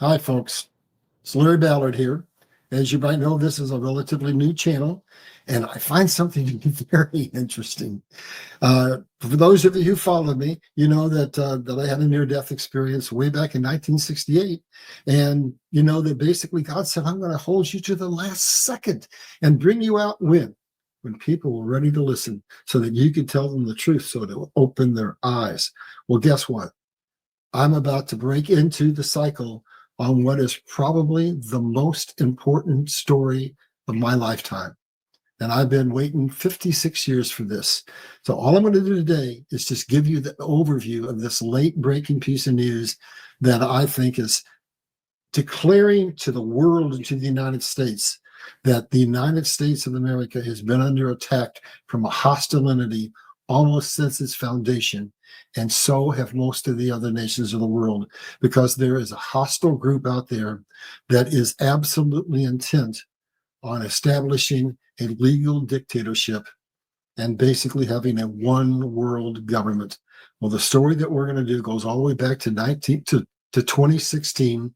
Hi, folks. It's Larry Ballard here. As you might know, this is a relatively new channel, and I find something very interesting. For those of you who followed me, you know that I had a near-death experience way back in 1968, and you know that basically God said, "I'm going to hold you to the last second and bring you out when people were ready to listen, so that you could tell them the truth, so it will open their eyes." Well, guess what? I'm about to break into the cycle on what is probably the most important story of my lifetime. And I've been waiting 56 years for this. So all I'm going to do today is just give you the overview of this late breaking piece of news that I think is declaring to the world and to the United States that the United States of America has been under attack from a hostile entity almost since its foundation. And so have most of the other nations of the world, because there is a hostile group out there that is absolutely intent on establishing a legal dictatorship and basically having a one world government. Well, the story that we're going to do goes all the way back to 2016.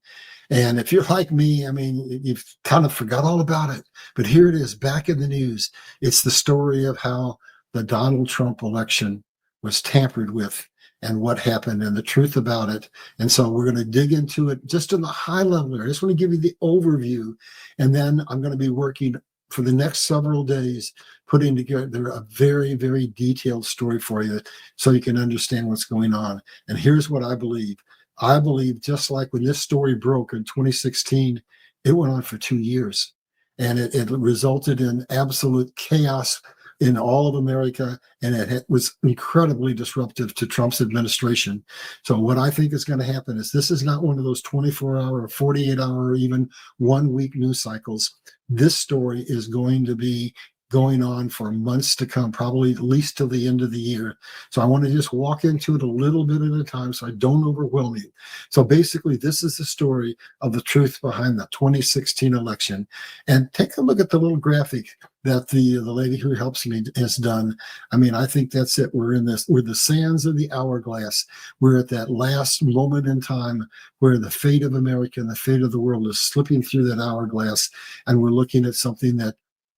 And if you're like me, I mean, you've kind of forgot all about it. But here it is back in the news. It's the story of how the Donald Trump election was tampered with and what happened and the truth about it. And so we're going to dig into it just in the high level. I just want to give you the overview. And then I'm going to be working for the next several days, putting together a very, very detailed story for you so you can understand what's going on. And here's what I believe. I believe, just like when this story broke in 2016, it went on for 2 years, and it resulted in absolute chaos in all of America, and it was incredibly disruptive to Trump's administration. So what I think is going to happen is this is not one of those 24-hour or 48-hour or even 1 week news cycles. This story is going to be going on for months to come, probably at least till the end of the year. So I want to just walk into it a little bit at a time so I don't overwhelm you. So basically, this is the story of the truth behind the 2016 election. And take a look at the little graphic that the lady who helps me has done. I mean, I think that's it. We're the sands of the hourglass. We're at that last moment in time where the fate of America and the fate of the world is slipping through that hourglass. And we're looking at something that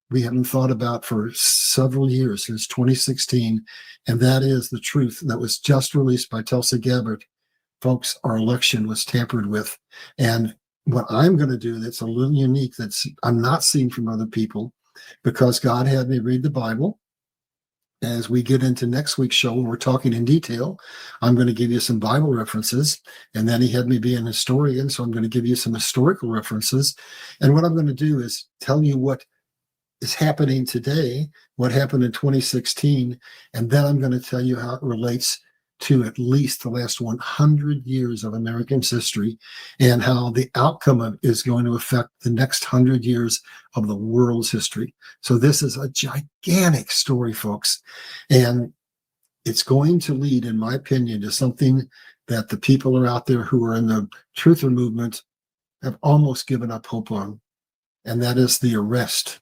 we haven't thought about for several years, since 2016, and that is the truth that was just released by Tulsi Gabbard. Folks, our election was tampered with. And what I'm going to do that's a little unique, that's I'm not seeing from other people, because God had me read the Bible. As we get into next week's show, when we're talking in detail, I'm going to give you some Bible references. And then he had me be an historian, so I'm going to give you some historical references. And what I'm going to do is tell you what is happening today, what happened in 2016, and then I'm going to tell you how it relates to at least the last 100 years of American's history, and how the outcome of it is going to affect the next 100 years of the world's history. So this is a gigantic story, folks, and it's going to lead, in my opinion, to something that the people are out there who are in the truther movement have almost given up hope on, and that is the arrest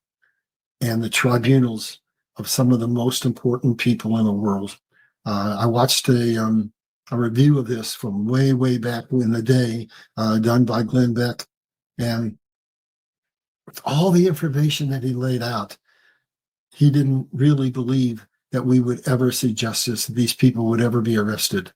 and the tribunals of some of the most important people in the world. I watched a review of this from way, way back in the day, done by Glenn Beck. And with all the information that he laid out, he didn't really believe that we would ever see justice, that these people would ever be arrested.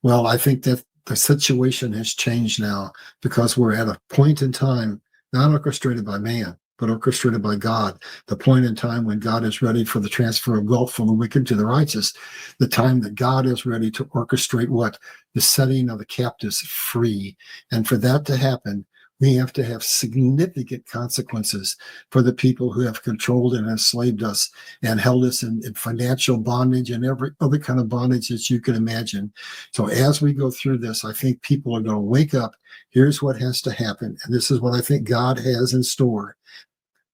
Well, I think that the situation has changed now, because we're at a point in time, not orchestrated by man, but orchestrated by God, the point in time when God is ready for the transfer of wealth from the wicked to the righteous, the time that God is ready to orchestrate what? The setting of the captives free. And for that to happen, we have to have significant consequences for the people who have controlled and enslaved us and held us in financial bondage and every other kind of bondage that you can imagine. So as we go through this, I think people are going to wake up. Here's what has to happen. And this is what I think God has in store.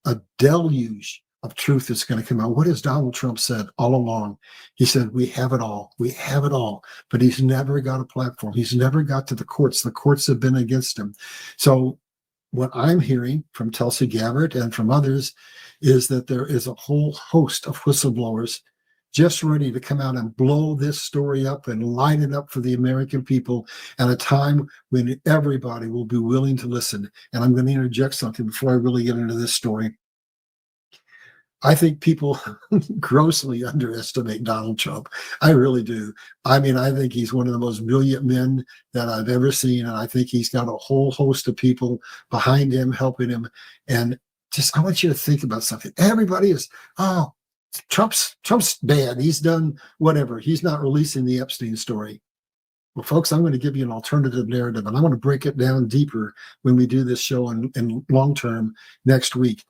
A deluge of truth is going to come out. What has Donald Trump said all along? He said, we have it all. We have it all. But he's never got a platform. He's never got to the courts. The courts have been against him. So what I'm hearing from Tulsi Gabbard and from others is that there is a whole host of whistleblowers just ready to come out and blow this story up and light it up for the American people at a time when everybody will be willing to listen. And I'm going to interject something before I really get into this story. I think people grossly underestimate Donald Trump. I really do. I mean, I think he's one of the most brilliant men that I've ever seen. And I think he's got a whole host of people behind him, helping him. And just, I want you to think about something. Everybody is, oh, Trump's bad. He's done whatever. He's not releasing the Epstein story. Well, folks, I'm going to give you an alternative narrative, and I want to break it down deeper when we do this show in long term next week.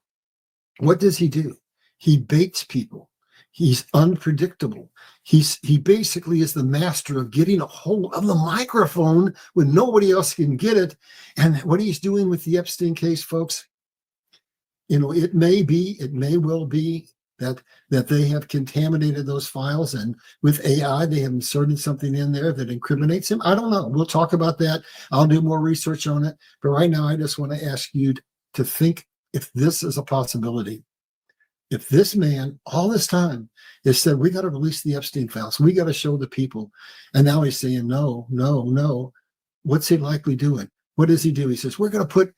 What does he do? He baits people. He's unpredictable. He basically is the master of getting a hold of the microphone when nobody else can get it. And what he's doing with the Epstein case, folks, it may well be that they have contaminated those files, and with AI, they have inserted something in there that incriminates him. I don't know. We'll talk about that. I'll do more research on it. But right now, I just want to ask you to think if this is a possibility. If this man, all this time, has said, we got to release the Epstein files, we got to show the people, and now he's saying, no, what's he likely doing? What does he do? He says, we're going to put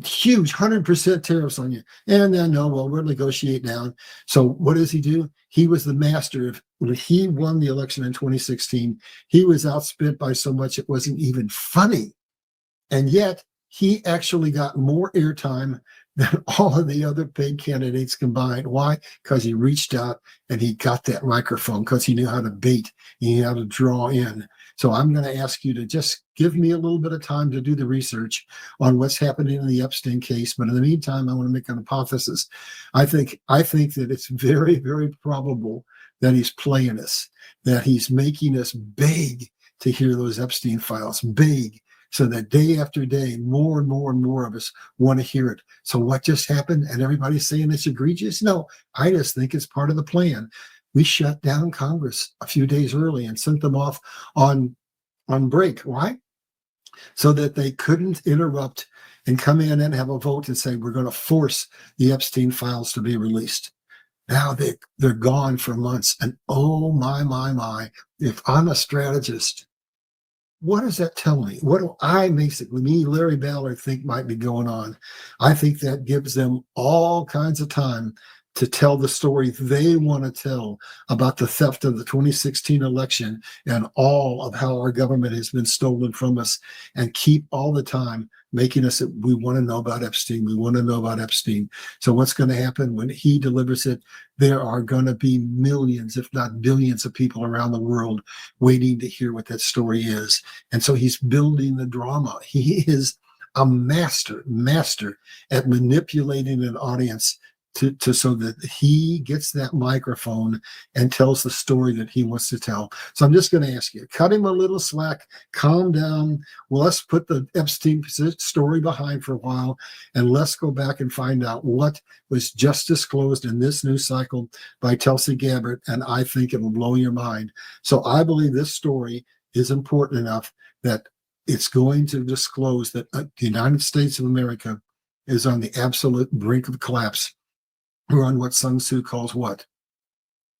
huge 100% tariffs on you. And then, no, well, we'll negotiate down. So what does he do? He was the master of, when he won the election in 2016, he was outspent by so much it wasn't even funny. And yet, he actually got more airtime than all of the other paid candidates combined. Why? Because he reached out and he got that microphone, because he knew how to bait, he knew how to draw in. So I'm going to ask you to just give me a little bit of time to do the research on what's happening in the Epstein case. But in the meantime, I want to make an hypothesis. I think that it's very, very probable that he's playing us, that he's making us beg to hear those Epstein files, beg, so that day after day, more and more and more of us want to hear it. So what just happened? And everybody's saying it's egregious? No, I just think it's part of the plan. We shut down Congress a few days early and sent them off on break. Why? So that they couldn't interrupt and come in and have a vote and say, we're going to force the Epstein files to be released. Now they're gone for months. And oh, my, if I'm a strategist, what does that tell me? What do I basically, me, Larry Ballard, think might be going on? I think that gives them all kinds of time to tell the story they want to tell about the theft of the 2016 election and all of how our government has been stolen from us, and keep all the time making us, we want to know about Epstein. We want to know about Epstein. So what's going to happen when he delivers it? There are going to be millions, if not billions, of people around the world waiting to hear what that story is. And so he's building the drama. He is a master at manipulating an audience to so that he gets that microphone and tells the story that he wants to tell. So I'm just going to ask you, cut him a little slack, calm down. Well, let's put the Epstein story behind for a while, and let's go back and find out what was just disclosed in this news cycle by Tulsi Gabbard, and I think it will blow your mind. So I believe this story is important enough that it's going to disclose that the United States of America is on the absolute brink of collapse. We're on what Sun Tzu calls what?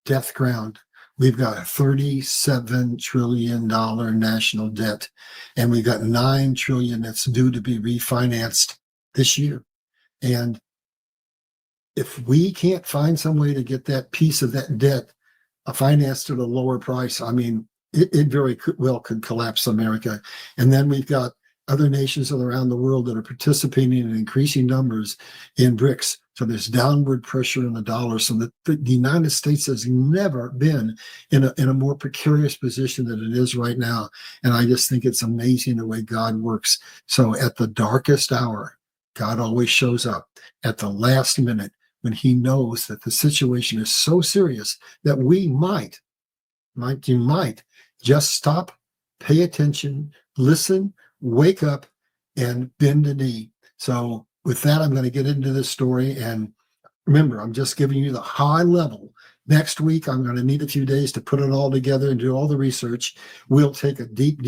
Death ground. We've got a $37 trillion national debt, and we've got $9 trillion that's due to be refinanced this year. And if we can't find some way to get that piece of that debt financed at a lower price, I mean, it very well could collapse America. And then we've got other nations around the world that are participating in increasing numbers in BRICS. So there's downward pressure on the dollar, so that the United States has never been in a more precarious position than it is right now. And I just think it's amazing the way God works. So at the darkest hour, God always shows up at the last minute when he knows that the situation is so serious that we might just stop, pay attention, listen, wake up, and bend a knee. So with that, I'm going to get into this story. And remember, I'm just giving you the high level. Next week, I'm going to need a few days to put it all together and do all the research. We'll take a deep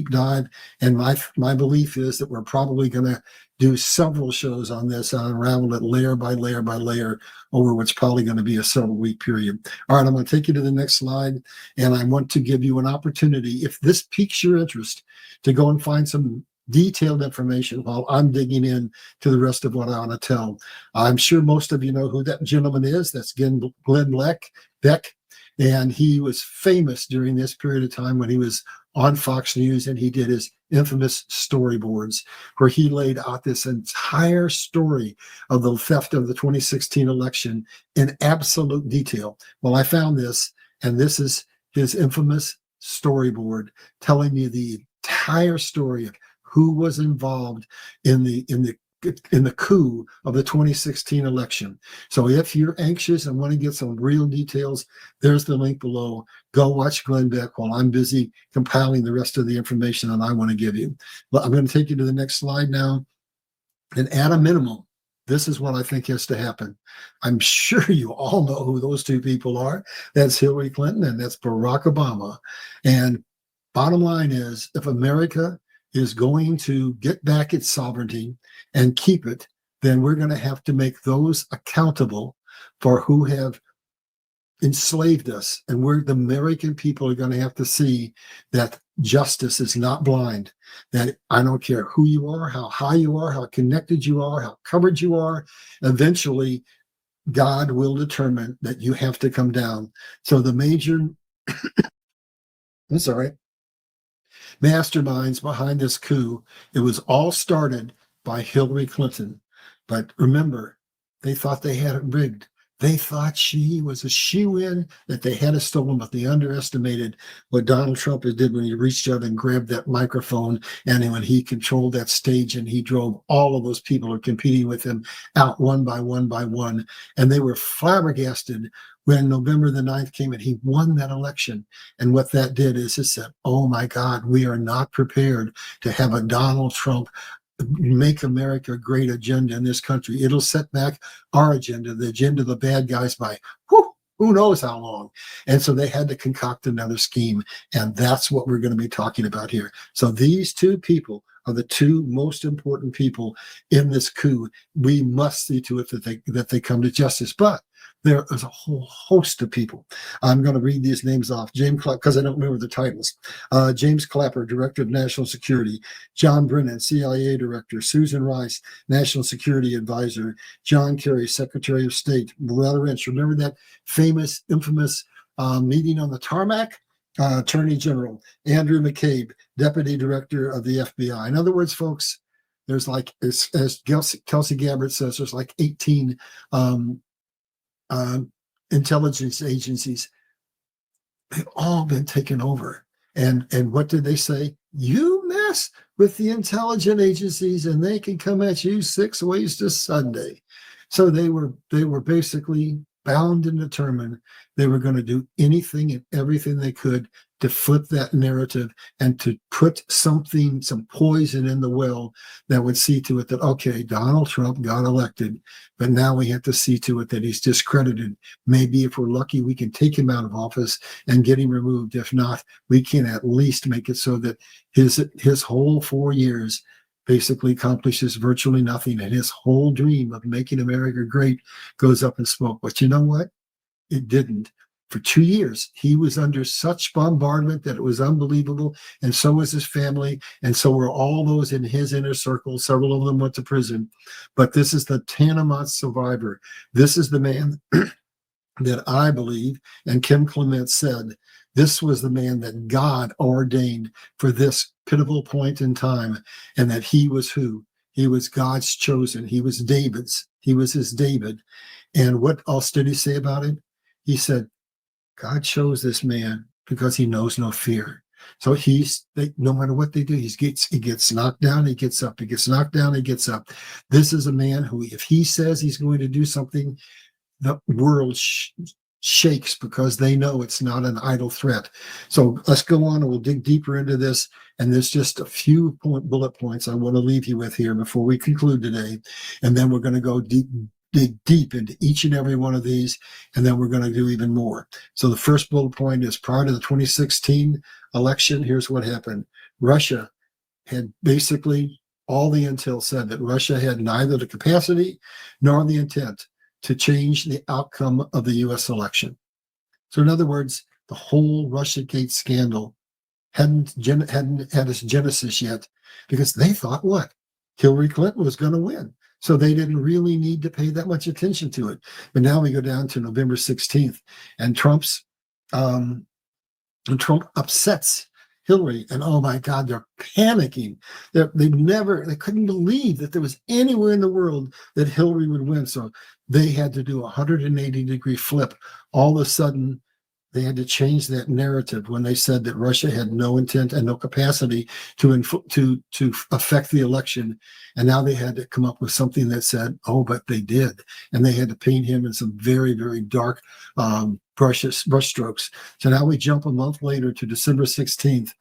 dive. And my belief is that we're probably going to do several shows on this and unravel it layer by layer by layer over what's probably going to be a several week period. All right, I'm going to take you to the next slide, and I want to give you an opportunity, if this piques your interest, to go and find some detailed information while I'm digging in to the rest of what I want to tell. I'm sure most of you know who that gentleman is. That's Glenn Beck, and he was famous during this period of time when he was on Fox News, and he did his infamous storyboards where he laid out this entire story of the theft of the 2016 election in absolute detail. Well, I found this, and this is his infamous storyboard telling you the entire story of who was involved in the coup of the 2016 election. So if you're anxious and want to get some real details, there's the link below. Go watch Glenn Beck while I'm busy compiling the rest of the information that I want to give you. Well, I'm going to take you to the next slide now. And at a minimum, this is what I think has to happen. I'm sure you all know who those two people are. That's Hillary Clinton and that's Barack Obama. And bottom line is, if America is going to get back its sovereignty and keep it, then we're going to have to make those accountable for who have enslaved us. And the American people are going to have to see that justice is not blind, that I don't care who you are, how high you are, how connected you are, how covered you are, eventually God will determine that you have to come down. So the major, I'm sorry, masterminds behind this coup, it was all started by Hillary Clinton. But remember, they thought they had it rigged. They thought she was a shoo-in, that they had it stolen, but they underestimated what Donald Trump did when he reached out and grabbed that microphone, and when he controlled that stage and he drove all of those people who were competing with him out one by one by one. And they were flabbergasted when November the 9th came and he won that election. And what that did is it said, oh my God, we are not prepared to have a Donald Trump make America great agenda in this country. It'll set back our agenda, the agenda of the bad guys, by who knows how long. And so they had to concoct another scheme. And that's what we're going to be talking about here. So these two people are the two most important people in this coup. We must see to it that they come to justice. But there is a whole host of people. I'm going to read these names off. James Clapper, because I don't remember the titles. James Clapper, Director of National Security. John Brennan, CIA Director. Susan Rice, National Security Advisor. John Kerry, Secretary of State. Loretta Lynch. Remember that famous, infamous meeting on the tarmac? Attorney General. Andrew McCabe, Deputy Director of the FBI. In other words, folks, there's like, as Kelsey Gabbard says, there's like 18 intelligence agencies. They've all been taken over. And what did they say? You mess with the intelligence agencies and they can come at you 6 ways to Sunday. So they were basically bound and determined they were going to do anything and everything they could to flip that narrative and to put some poison in the well that would see to it that, okay, Donald Trump got elected, but now we have to see to it that he's discredited. Maybe if we're lucky, we can take him out of office and get him removed. If not, we can at least make it so that his whole 4 years basically accomplishes virtually nothing, and his whole dream of making America great goes up in smoke. But you know what? It didn't. For 2 years, he was under such bombardment that it was unbelievable, and so was his family, and so were all those in his inner circle. Several of them went to prison. But this is the tantamount survivor. This is the man that I believe, and Kim Clement said, this was the man that God ordained for this pivotal point in time, and that he was who? He was God's chosen. He was David's. He was his David. And what else did he say about it? He said, God chose this man because he knows no fear. So no matter what they do, he gets knocked down, he gets up. He gets knocked down, he gets up. This is a man who, if he says he's going to do something, the world shakes because they know it's not an idle threat. So let's go on and we'll dig deeper into this. And there's just a few bullet points I want to leave you with here before we conclude today. And then we're going to go dig deep into each and every one of these, and then we're going to do even more. So the first bullet point is, prior to the 2016 election, here's what happened. Russia had basically all the intel said that Russia had neither the capacity nor the intent to change the outcome of the U.S. election. So, in other words, the whole Russiagate scandal hadn't had its genesis yet, because they thought what? Hillary Clinton was going to win. So they didn't really need to pay that much attention to it. But now we go down to November 16th, and Trump upsets Hillary, and oh my God, they're panicking. They couldn't believe that there was anywhere in the world that Hillary would win. So they had to do a 180-degree flip. All of a sudden, they had to change that narrative when they said that Russia had no intent and no capacity to affect the election. And now they had to come up with something that said, oh, but they did. And they had to paint him in some very, very dark brushstrokes. So now we jump a month later to December 16th,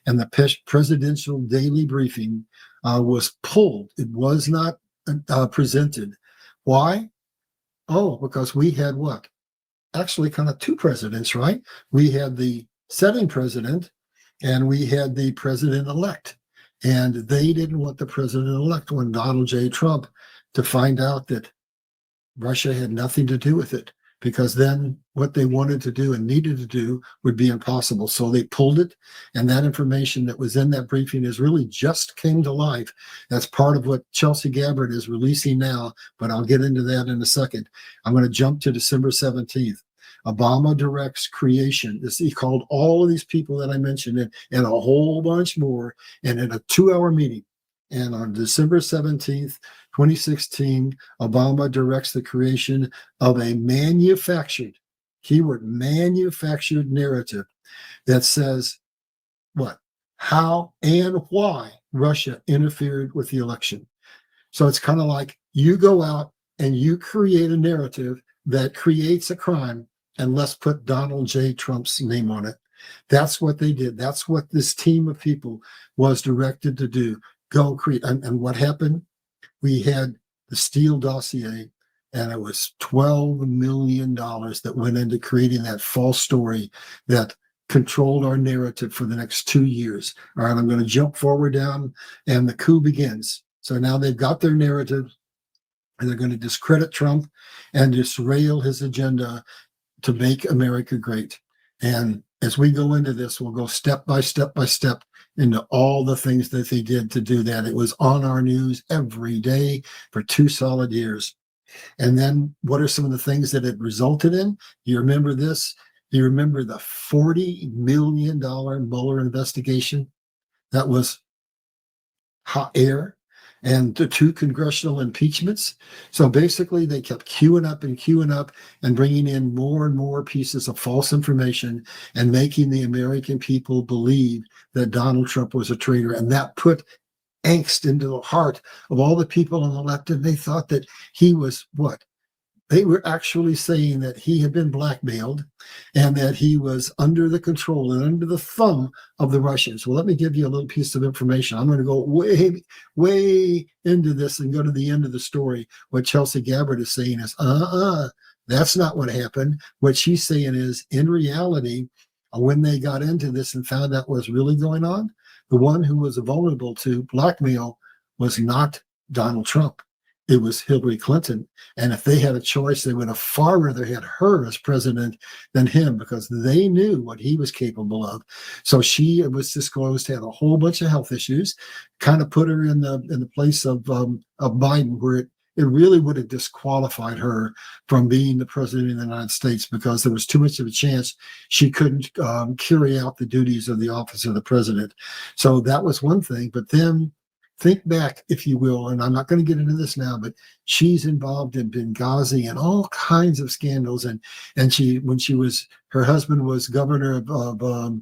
and the presidential daily briefing was pulled. It was not presented. Why? Oh, because we had what? Actually kind of two presidents, right? We had the sitting president and we had the president-elect. And they didn't want the president-elect, when Donald J. Trump, to find out that Russia had nothing to do with it, because then what they wanted to do and needed to do would be impossible. So they pulled it, and that information that was in that briefing is really just came to life. That's part of what Chelsea Gabbard is releasing now, but I'll get into that in a second. I'm going to jump to December 17th. Obama directs creation. He called all of these people that I mentioned and a whole bunch more, and in a 2-hour meeting. And on December 17th, 2016, Obama directs the creation of a manufactured, keyword manufactured, narrative that says what? How and why Russia interfered with the election. So it's kind of like you go out and you create a narrative that creates a crime, and let's put Donald J. Trump's name on it. That's what they did. That's what this team of people was directed to do. Go create. And what happened? We had the Steele dossier, and it was $12 million that went into creating that false story that controlled our narrative for the next 2 years. All right, I'm going to jump forward down, and the coup begins. So now they've got their narrative, and they're going to discredit Trump and disrail his agenda to make America great. And as we go into this, we'll go step by step by step into all the things that they did to do that. It was on our news every day for 2 solid years. And then what are some of the things that it resulted in? You remember this? You remember the $40 million Mueller investigation? That was hot air. And the 2 congressional impeachments. So basically, they kept queuing up and bringing in more and more pieces of false information and making the American people believe that Donald Trump was a traitor. And that put angst into the heart of all the people on the left. And they thought that he was what? They were actually saying that he had been blackmailed and that he was under the control and under the thumb of the Russians. Well, let me give you a little piece of information. I'm going to go way, way into this and go to the end of the story. What Chelsea Gabbard is saying is, that's not what happened. What she's saying is, in reality, when they got into this and found out what was really going on, the one who was vulnerable to blackmail was not Donald Trump. It was Hillary Clinton. And if they had a choice, they would have far rather had her as president than him, because they knew what he was capable of. So she was disclosed to have a whole bunch of health issues, kind of put her in the place of Biden, where it really would have disqualified her from being the president of the United States, because there was too much of a chance she couldn't carry out the duties of the office of the president. So that was one thing. But then think back, if you will, and I'm not going to get into this now, but she's involved in Benghazi and all kinds of scandals. And her husband was governor of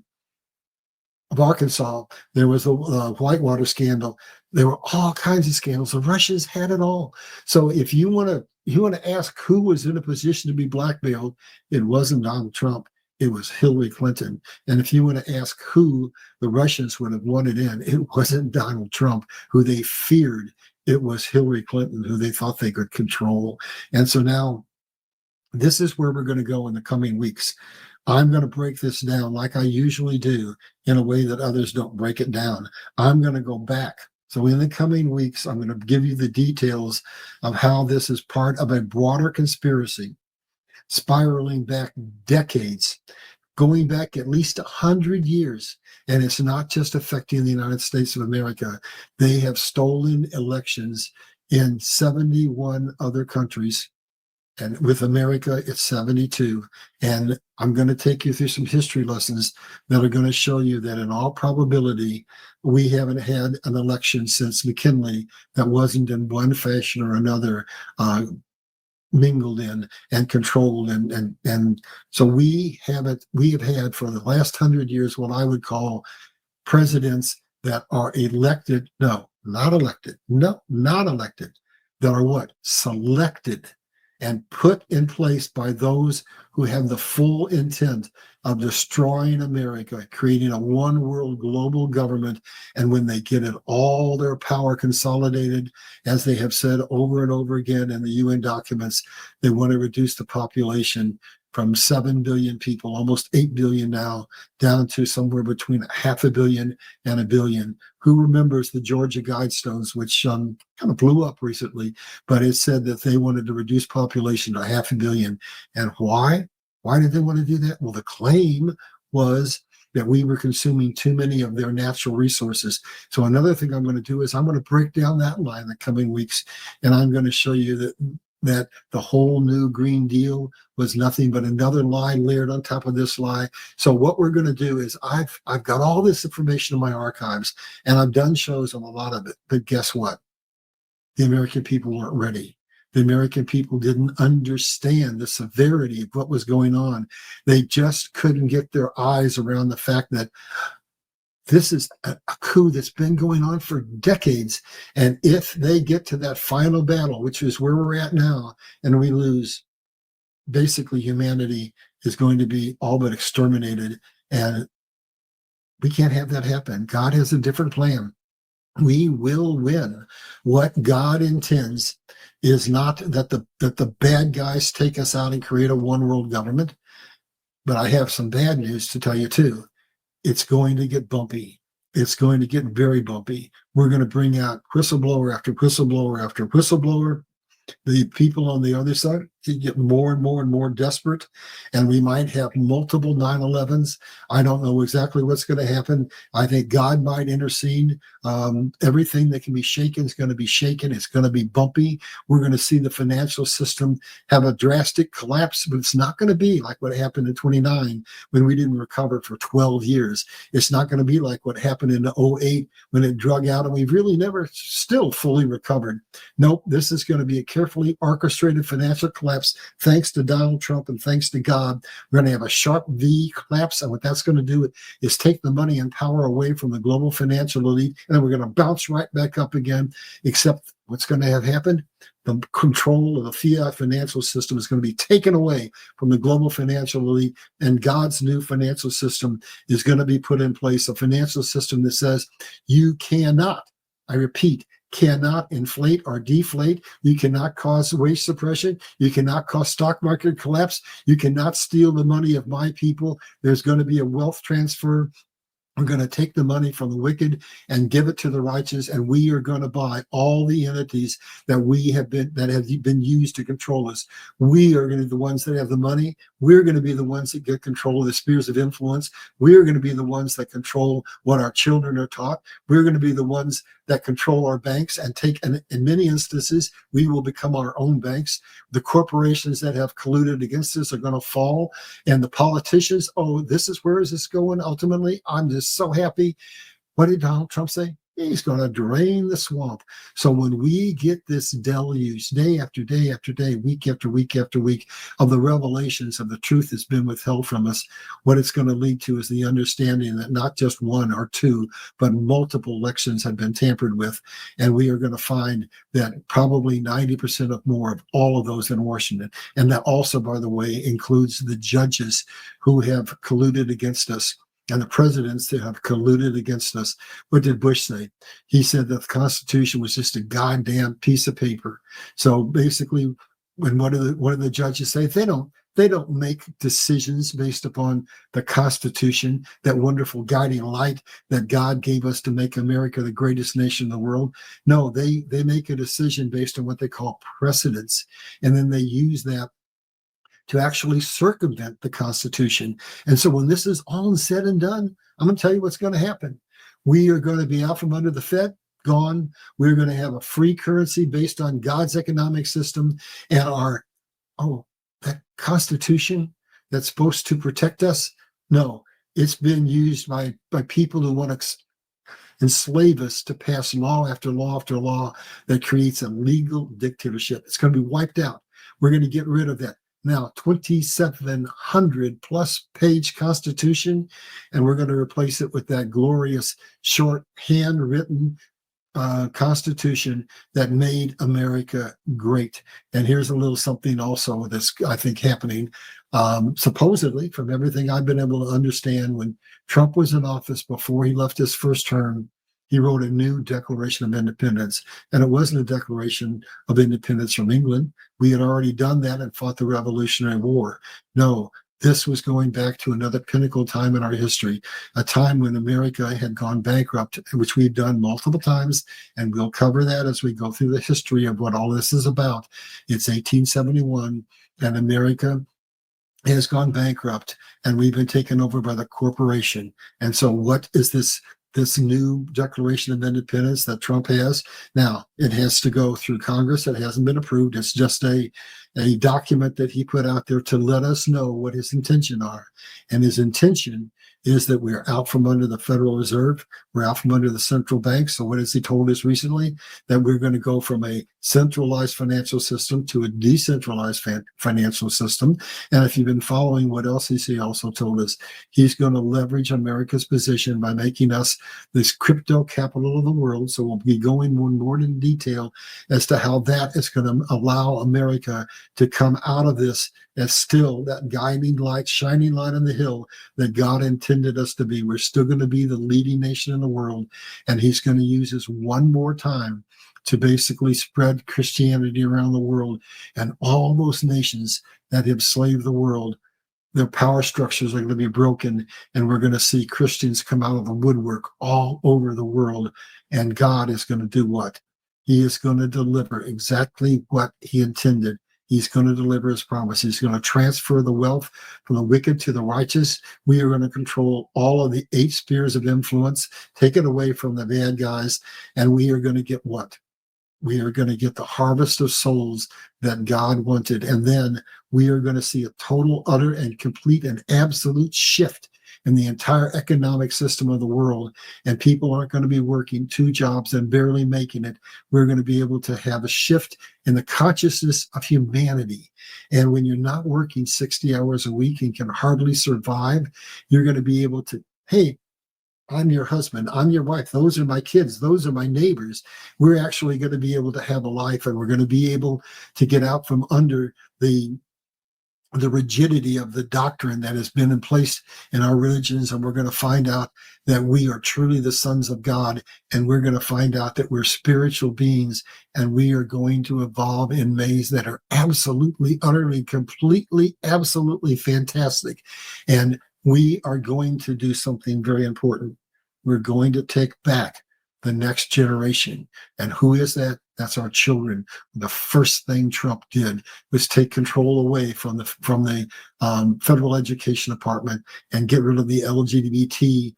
Arkansas, there was a Whitewater scandal. There were all kinds of scandals. The Russians had it all. So if you want to ask who was in a position to be blackmailed, it wasn't Donald Trump. It was Hillary Clinton. And if you want to ask who the Russians would have wanted in, it wasn't Donald Trump, who they feared. It was Hillary Clinton, who they thought they could control. And so now this is where we're going to go in the coming weeks. I'm going to break this down like I usually do, in a way that others don't break it down. I'm going to go back So in the coming weeks, I'm going to give you the details of how this is part of a broader conspiracy, spiraling back decades, going back at least 100 years. And it's not just affecting the United States of America. They have stolen elections in 71 other countries. And with America, it's 72. And I'm going to take you through some history lessons that are going to show you that in all probability, we haven't had an election since McKinley that wasn't in one fashion or another mingled in and controlled. And so we have had for the last 100 years what I would call presidents that are elected. No, not elected. No, not elected. That are what? Selected and put in place by those who have the full intent of destroying America, creating a one world global government. And when they get it all their power consolidated, as they have said over and over again in the UN documents, they want to reduce the population from 7 billion people, almost 8 billion now, down to somewhere between 500 million and 1 billion. Who remembers the Georgia Guidestones, which kind of blew up recently, but it said that they wanted to reduce population to 500 million. And why? Why did they want to do that? Well, the claim was that we were consuming too many of their natural resources. So another thing I'm going to do is I'm going to break down that lie in the coming weeks, and I'm going to show you that the whole new Green Deal was nothing but another lie layered on top of this lie. So what we're going to do is I've got all this information in my archives, and I've done shows on a lot of it. But guess what? The American people weren't ready. The American people didn't understand the severity of what was going on. They just couldn't get their eyes around the fact that this is a coup that's been going on for decades. And if they get to that final battle, which is where we're at now, and we lose, basically humanity is going to be all but exterminated. And we can't have that happen. God has a different plan. We will win. What God intends is not that the bad guys take us out and create a one world government. But I have some bad news to tell you too. It's going to get bumpy. It's going to get very bumpy. We're going to bring out whistleblower after whistleblower after whistleblower. The people on the other side get more and more and more desperate, and we might have multiple 9/11s. I don't know exactly what's going to happen. I think God might intercede. Everything that can be shaken is going to be shaken. It's going to be bumpy. We're going to see the financial system have a drastic collapse, but it's not going to be like what happened in 29 when we didn't recover for 12 years. It's not going to be like what happened in 08 when it drug out and we've really never still fully recovered. Nope, this is going to be a carefully orchestrated financial collapse thanks to Donald Trump and thanks to God. We're going to have a sharp V collapse, and what that's going to do is take the money and power away from the global financial elite, and then we're going to bounce right back up again, except what's going to have happened? The control of the fiat financial system is going to be taken away from the global financial elite, and God's new financial system is going to be put in place, a financial system that says you cannot, I repeat, cannot inflate or deflate. You cannot cause wage suppression. You cannot cause stock market collapse. You cannot steal the money of my people. There's going to be a wealth transfer. We're going to take the money from the wicked and give it to the righteous, and we are going to buy all the entities that have been used to control us. We are going to be the ones that have the money. We're going to be the ones that get control of the spheres of influence. We're going to be the ones that control what our children are taught. We're going to be the ones that control our banks and in many instances, we will become our own banks. The corporations that have colluded against us are going to fall. And the politicians, where is this going ultimately? I'm just so happy. What did Donald Trump say? He's going to drain the swamp. So when we get this deluge day after day after day, week after week after week of the revelations of the truth that's been withheld from us, what it's going to lead to is the understanding that not just one or two, but multiple elections have been tampered with. And we are going to find that probably 90% of more of all of those in Washington. And that also, by the way, includes the judges who have colluded against us and the presidents that have colluded against us. What did Bush say? He said that the Constitution was just a goddamn piece of paper. So basically, when what do the judges say? They don't They don't make decisions based upon the Constitution, that wonderful guiding light that God gave us to make America the greatest nation in the world. No, they make a decision based on what they call precedents. And then they use that to actually circumvent the Constitution. And so when this is all said and done, I'm going to tell you what's going to happen. We are going to be out from under the Fed, gone. We're going to have a free currency based on God's economic system, and that Constitution that's supposed to protect us, no, it's been used by people who want to enslave us to pass law after law after law that creates a legal dictatorship. It's going to be wiped out. We're going to get rid of that. Now, 2,700 plus page Constitution, and we're going to replace it with that glorious short handwritten Constitution that made America great. And here's a little something also that's, I think, happening. Supposedly, from everything I've been able to understand, when Trump was in office before he left his first term, he wrote a new Declaration of Independence. And it wasn't a Declaration of Independence from England. We had already done that and fought the Revolutionary War. No, this was going back to another pinnacle time in our history, a time when America had gone bankrupt, which we've done multiple times, and we'll cover that as we go through the history of what all this is about. It's 1871, and America has gone bankrupt, and we've been taken over by the corporation. And so what is this new Declaration of Independence that Trump has? Now, it has to go through Congress. It hasn't been approved. It's just a document that he put out there to let us know what his intentions are. And his intention is that we're out from under the Federal Reserve. We're out from under the central bank. So what has he told us recently? That we're going to go from a centralized financial system to a decentralized financial system. And if you've been following what else he also told us, he's going to leverage America's position by making us this crypto capital of the world. So we'll be going more in detail as to how that is going to allow America to come out of this as still that guiding light, shining light on the hill that God intended us to be. We're still going to be the leading nation in the world. And he's going to use this one more time to basically spread Christianity around the world. And all those nations that have enslaved the world, their power structures are going to be broken. And we're going to see Christians come out of the woodwork all over the world. And God is going to do what? He is going to deliver exactly what he intended. He's going to deliver his promise. He's going to transfer the wealth from the wicked to the righteous. We are going to control all of the 8 spheres of influence, take it away from the bad guys, and we are going to get what? We are going to get the harvest of souls that God wanted. And then we are going to see a total, utter, and complete and absolute shift in the entire economic system of the world. And people aren't going to be working 2 jobs and barely making it. We're going to be able to have a shift in the consciousness of humanity. And when you're not working 60 hours a week and can hardly survive, you're going to be able to, hey, I'm your husband, I'm your wife, those are my kids, those are my neighbors. We're actually going to be able to have a life, and we're going to be able to get out from under the rigidity of the doctrine that has been in place in our religions. And we're going to find out that we are truly the sons of God, and we're going to find out that we're spiritual beings, and we are going to evolve in ways that are absolutely, utterly, completely, absolutely fantastic. And we are going to do something very important. We're going to take back the next generation. And who is that? That's our children. The first thing Trump did was take control away from the federal education department and get rid of the LGBT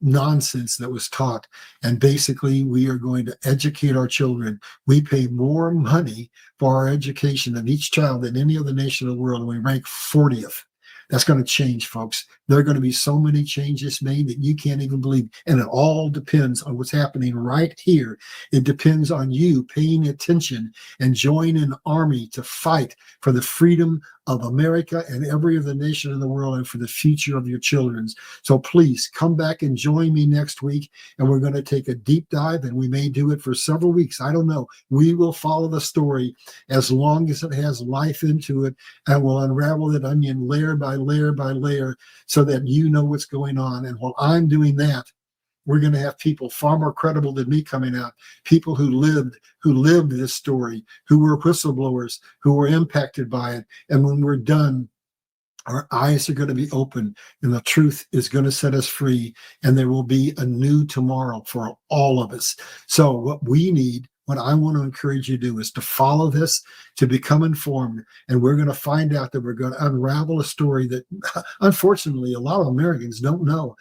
nonsense that was taught. And basically, we are going to educate our children. We pay more money for our education of each child than any other nation in the world, and we rank 40th. That's going to change, folks. There are going to be so many changes made that you can't even believe. And it all depends on what's happening right here. It depends on you paying attention and joining an army to fight for the freedom of America and every other nation in the world, and for the future of your children. So please come back and join me next week, and we're going to take a deep dive, and we may do it for several weeks. I don't know. We will follow the story as long as it has life into it, and we'll unravel that onion layer by layer by layer so that you know what's going on. And while I'm doing that, we're going to have people far more credible than me coming out, people who lived this story, who were whistleblowers, who were impacted by it. And when we're done, our eyes are going to be open and the truth is going to set us free. And there will be a new tomorrow for all of us. So what I want to encourage you to do is to follow this, to become informed. And we're going to find out that we're going to unravel a story that unfortunately a lot of Americans don't know.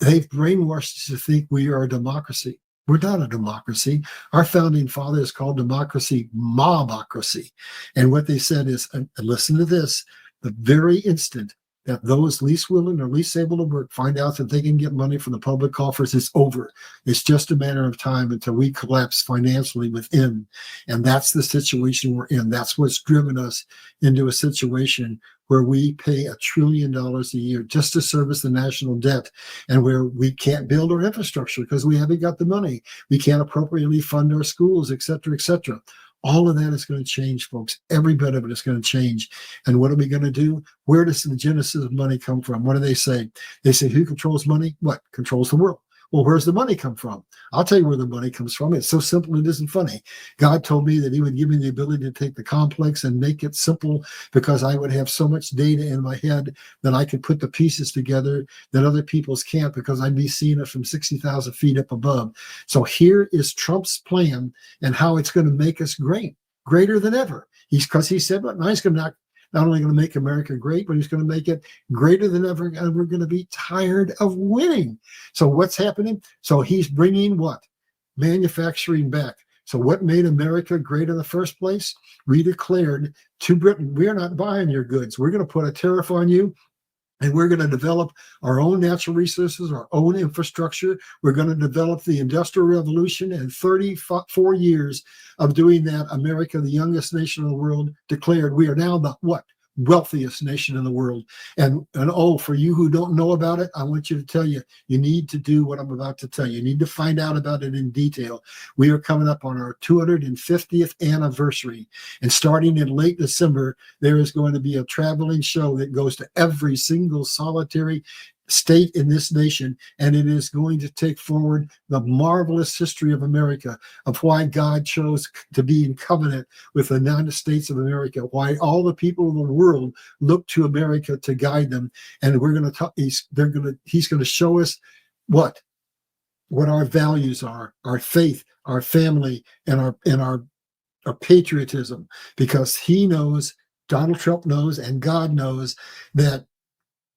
They've brainwashed us to think we are a democracy. We're not a democracy. Our founding fathers called democracy mobocracy. And what they said is, and listen to this, the very instant that those least willing or least able to work find out that they can get money from the public coffers, it's over. It's just a matter of time until we collapse financially within. And that's the situation we're in. That's what's driven us into a situation where we pay $1 trillion a year just to service the national debt, and where we can't build our infrastructure because we haven't got the money. We can't appropriately fund our schools, et cetera, et cetera. All of that is going to change, folks. Every bit of it is going to change. And what are we going to do? Where does the genesis of money come from? What do they say? They say, who controls money? What controls the world? Well, where's the money come from? I'll tell you where the money comes from. It's so simple, it isn't funny. God told me that he would give me the ability to take the complex and make it simple, because I would have so much data in my head that I could put the pieces together that other people's can't, because I'd be seeing it from 60,000 feet up above. So here is Trump's plan and how it's going to make us greater than ever. Because he said, well, now he's going to not only going to make America great, but he's going to make it greater than ever. And we're going to be tired of winning. So what's happening? So he's bringing what? Manufacturing back. So what made America great in the first place? We declared to Britain, we're not buying your goods. We're going to put a tariff on you. And we're going to develop our own natural resources, our own infrastructure. We're going to develop the Industrial Revolution. And 34 years of doing that, America, the youngest nation in the world, declared we are now the what? Wealthiest nation in the world. And oh, for you who don't know about it, I want you to tell you, you need to do what I'm about to tell you. You need to find out about it in detail. We are coming up on our 250th anniversary. And starting in late December, there is going to be a traveling show that goes to every single solitary state in this nation, and it is going to take forward the marvelous history of America, of why God chose to be in covenant with the United States of America, why all the people of the world look to America to guide them. And we're going to talk, he's going to show us what our values are, our faith, our family, and our patriotism, because he knows, Donald Trump knows, and God knows that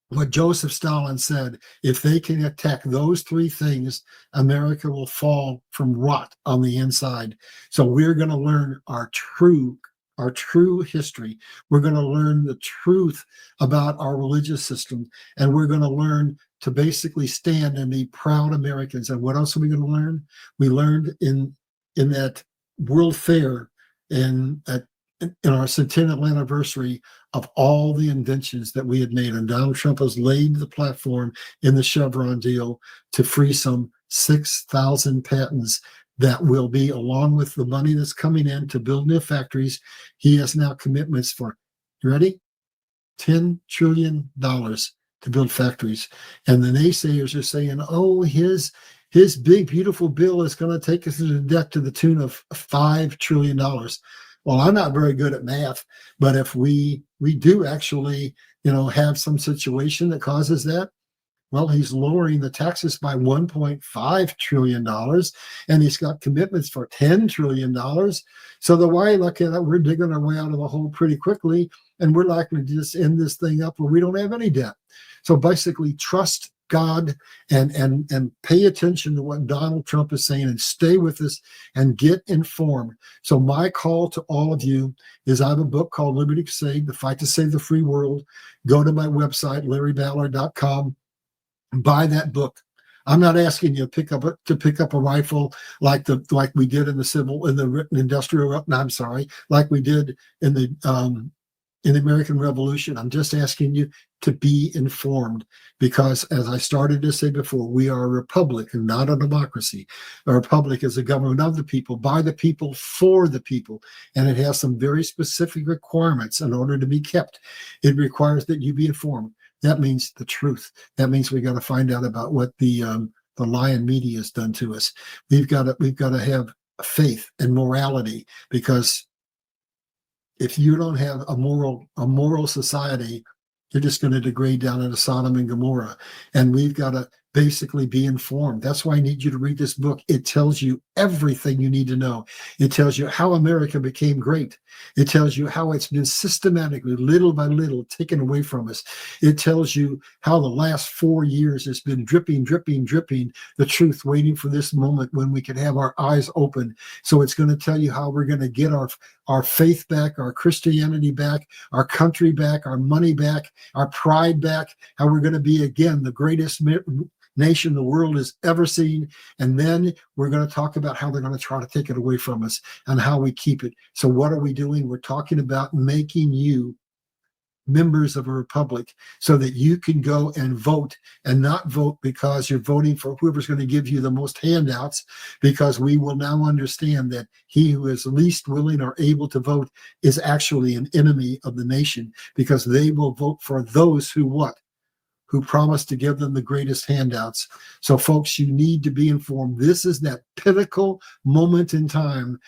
what Joseph Stalin said, if they can attack those three things, America will fall from rot on the inside. So we're going to learn our true history. We're going to learn the truth about our religious system, and we're going to learn to basically stand and be proud Americans. And what else are we going to learn? We learned in that World Fair in our centennial anniversary of all the inventions that we had made. And Donald Trump has laid the platform in the Chevron deal to free some 6,000 patents that will be, along with the money that's coming in to build new factories. He has now commitments for, you ready? $10 trillion to build factories. And the naysayers are saying, oh, his big, beautiful bill is going to take us into debt to the tune of $5 trillion. Well, I'm not very good at math, but if we do actually, have some situation that causes that, well, he's lowering the taxes by $1.5 trillion, and he's got commitments for $10 trillion. So the way I look at it, we're digging our way out of the hole pretty quickly, and we're likely to just end this thing up where we don't have any debt. So basically, trust God and pay attention to what Donald Trump is saying, and stay with us and get informed. So my call to all of you is, I have a book called Liberty Crusade, The Fight to Save the Free World. Go to my website, larryballard.com, and buy that book. I'm not asking you to pick up a rifle like we did in the industrial. I'm sorry, like we did in the American Revolution. I'm just asking you to be informed, because, as I started to say before, we are a republic and not a democracy. A republic is a government of the people, by the people, for the people, and it has some very specific requirements in order to be kept. It requires that you be informed. That means the truth. That means we got to find out about what the the lying media has done to us. We've got to have faith and morality, because if you don't have a moral society, you're just going to degrade down into Sodom and Gomorrah. And we've got to basically be informed. That's why I need you to read this book. It tells you everything you need to know. It tells you how America became great. It tells you how it's been systematically, little by little, taken away from us. It tells you how the last 4 years has been dripping, the truth, waiting for this moment when we can have our eyes open. So it's going to tell you how we're going to get our faith back, our Christianity back, our country back, our money back, our pride back, how we're going to be again the greatest nation the world has ever seen. And then we're going to talk about how they're going to try to take it away from us and how we keep it. So what are we doing? We're talking about making you members of a republic so that you can go and vote, and not vote because you're voting for whoever's going to give you the most handouts, because we will now understand that he who is least willing or able to vote is actually an enemy of the nation, because they will vote for those who promise to give them the greatest handouts. So folks, you need to be informed. This is that pinnacle moment in time.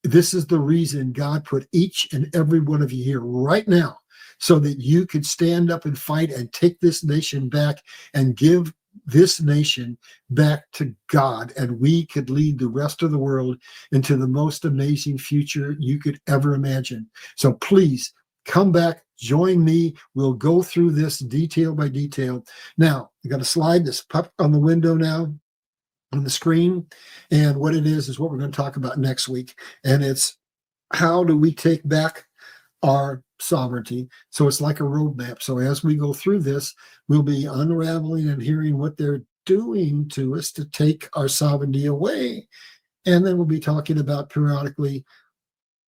This is the reason God put each and every one of you here right now, so that you could stand up and fight and take this nation back and give this nation back to God, and we could lead the rest of the world into the most amazing future you could ever imagine. So please come back, join me. We'll go through this detail by detail. Now, I got a slide that's up on the window now on the screen, and what it is what we're going to talk about next week, and it's how do we take back our sovereignty. So it's like a roadmap. So as we go through this, we'll be unraveling and hearing what they're doing to us to take our sovereignty away. And then we'll be talking about periodically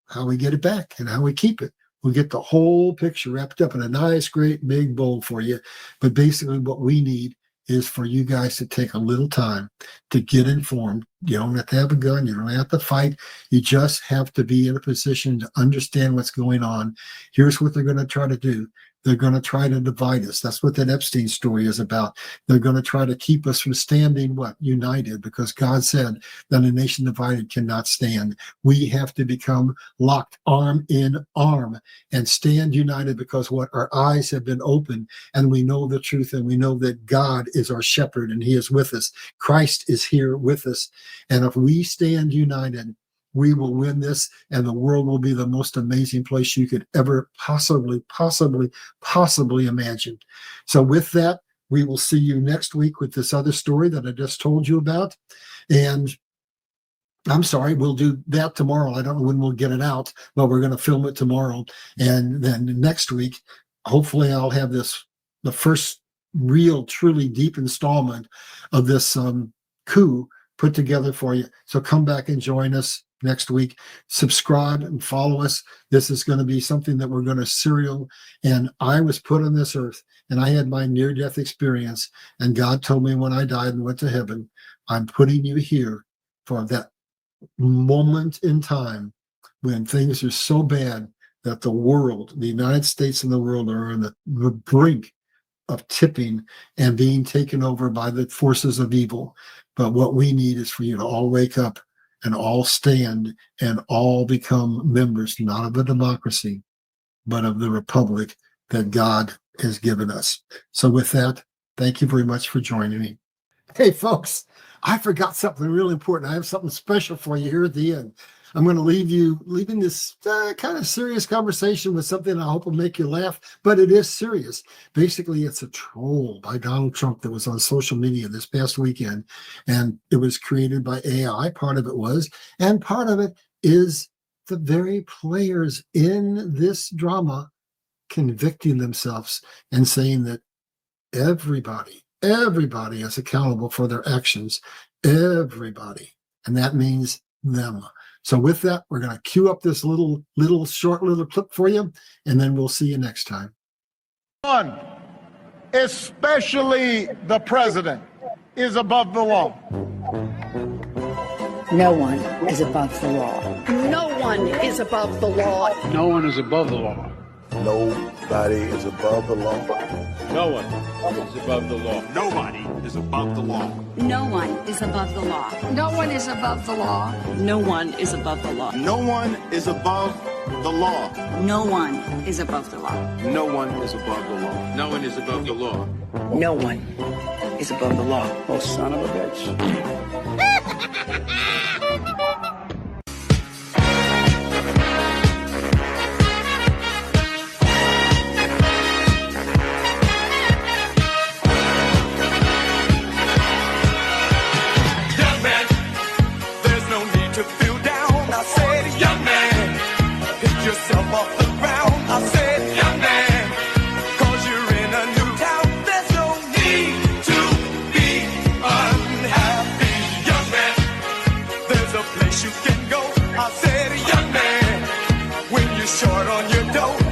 how we get it back and how we keep it. We'll get the whole picture wrapped up in a nice, great, big bowl for you. But basically what we need is for you guys to take a little time to get informed. You don't have to have a gun. You don't have to fight. You just have to be in a position to understand what's going on. Here's what they're going to try to do. They're going to try to divide us. That's what that Epstein story is about. They're going to try to keep us from standing, united, because God said that a nation divided cannot stand. We have to become locked arm in arm and stand united, because our eyes have been opened and we know the truth, and we know that God is our shepherd and he is with us. Christ is here with us. And if we stand united, we will win this, and the world will be the most amazing place you could ever possibly imagine. So with that, we will see you next week with this other story that I just told you about. And I'm sorry, we'll do that tomorrow. I don't know when we'll get it out, but we're going to film it tomorrow. And then next week, hopefully I'll have the first real, truly deep installment of this coup put together for you. So come back and join us next week. Subscribe and follow us. This is going to be something that we're going to serial. And I was put on this earth, and I had my near-death experience, and God told me when I died and went to heaven, I'm putting you here for that moment in time when things are so bad that the world, the United States and the world, are on the brink of tipping and being taken over by the forces of evil. But what we need is for you to all wake up and all stand and all become members, not of a democracy, but of the republic that God has given us. So with that, thank you very much for joining me. Hey, folks, I forgot something really important. I have something special for you here at the end. I'm going to leaving this kind of serious conversation with something I hope will make you laugh, but it is serious. Basically, it's a troll by Donald Trump that was on social media this past weekend, and it was created by AI. Part of it was, and part of it is the very players in this drama convicting themselves and saying that everybody is accountable for their actions. Everybody. And that means them. So with that, we're going to cue up this short clip for you, and then we'll see you next time. One, especially the president, is above the law. No one is above the law. No one is above the law. No one is above the law. Nobody is above the law. No one is above the law. Nobody is above the law. No one is above the law. No one is above the law. No one is above the law. No one is above the law. No one is above the law. No one is above the law. No one is above the law. No one is above the law. Oh, son of a bitch. Young man, there's no need to feel down. I said, young man, pick yourself off the ground. I said, young man, cause you're in a new town. There's no need to be unhappy. Young man, there's a place you can go. I said, young man, when you're short on your dough.